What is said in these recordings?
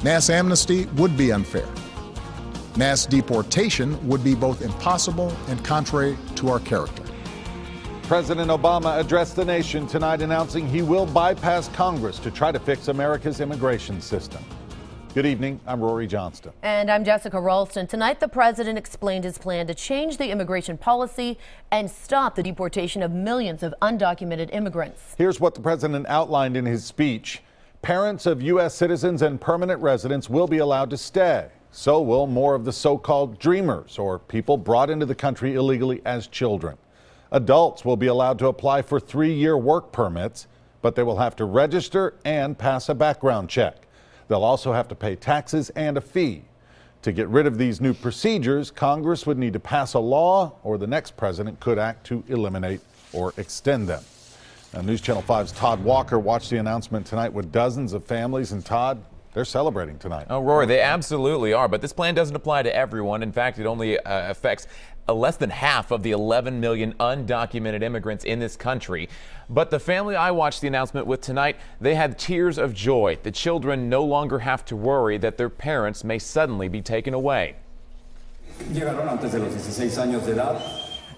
Mass amnesty would be unfair. Mass deportation would be both impossible and contrary to our character. President Obama addressed the nation tonight announcing he will bypass Congress to try to fix America's immigration system. Good evening, I'm Rory Johnston. And I'm Jessica Ralston. Tonight, the president explained his plan to change the immigration policy and stop the deportation of millions of undocumented immigrants. Here's what the president outlined in his speech. Parents of U.S. citizens and permanent residents will be allowed to stay. So will more of the so-called dreamers, or people brought into the country illegally as children. Adults will be allowed to apply for 3-year work permits, but they will have to register and pass a background check. They'll also have to pay taxes and a fee. To get rid of these new procedures, Congress would need to pass a law, or the next president could act to eliminate or extend them. Now, News Channel 5's Todd Walker watched the announcement tonight with dozens of families, and Todd, they're celebrating tonight. Oh, Rory, they absolutely are, but this plan doesn't apply to everyone. In fact, it only affects less than half of the 11 million undocumented immigrants in this country. But the family I watched the announcement with tonight, they had tears of joy. The children no longer have to worry that their parents may suddenly be taken away.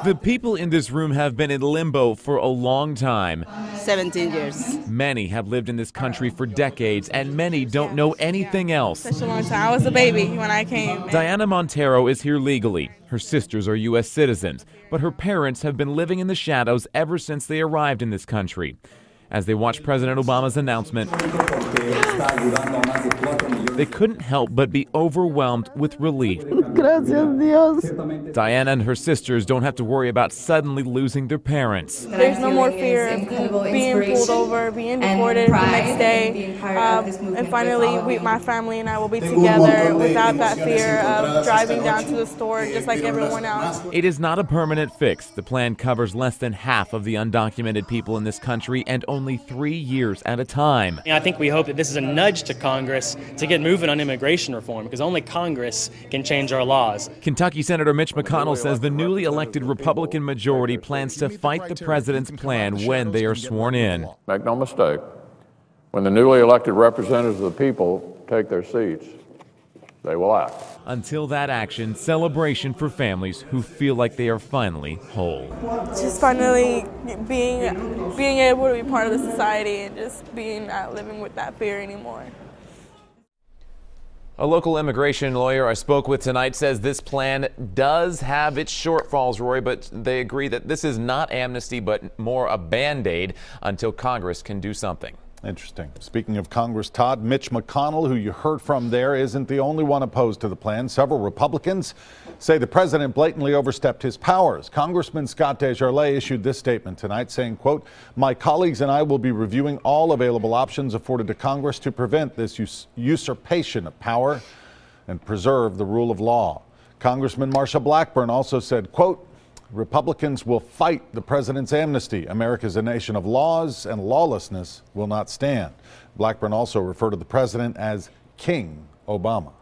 The people in this room have been in limbo for a long time. 17 years. Many have lived in this country for decades, and many don't know anything else. Such a long time. I was a baby when I came. Diana Montero is here legally. Her sisters are U.S. citizens, but her parents have been living in the shadows ever since they arrived in this country. As they watched President Obama's announcement, they couldn't help but be overwhelmed with relief. Gracias, Dios. Diana and her sisters don't have to worry about suddenly losing their parents. There's no more fear of being pulled over, being deported the next day. And finally, my family and I will be together without that fear of driving down to the store just like everyone else. It is not a permanent fix. The plan covers less than half of the undocumented people in this country and only 3 years at a time. I think we hope that this is a nudge to Congress to get moving on immigration reform, because only Congress can change our laws. Kentucky Senator Mitch McConnell says the newly elected Republican majority plans to fight the president's plan when they are sworn in. Make no mistake, when the newly elected representatives of the people take their seats, they will act. Until that action, celebration for families who feel like they are finally whole. Just finally being able to be part of the society and just not living with that fear anymore. A local immigration lawyer I spoke with tonight says this plan does have its shortfalls, Roy, but they agree that this is not amnesty, but more a Band-Aid until Congress can do something. Interesting. Speaking of Congress, Todd, Mitch McConnell, who you heard from there, isn't the only one opposed to the plan. Several Republicans say the president blatantly overstepped his powers. Congressman Scott DesJarlais issued this statement tonight saying, quote, "My colleagues and I will be reviewing all available options afforded to Congress to prevent this usurpation of power and preserve the rule of law." Congressman Marsha Blackburn also said, quote, "Republicans will fight the president's amnesty. America is a nation of laws, and lawlessness will not stand." Blackburn also referred to the president as King Obama.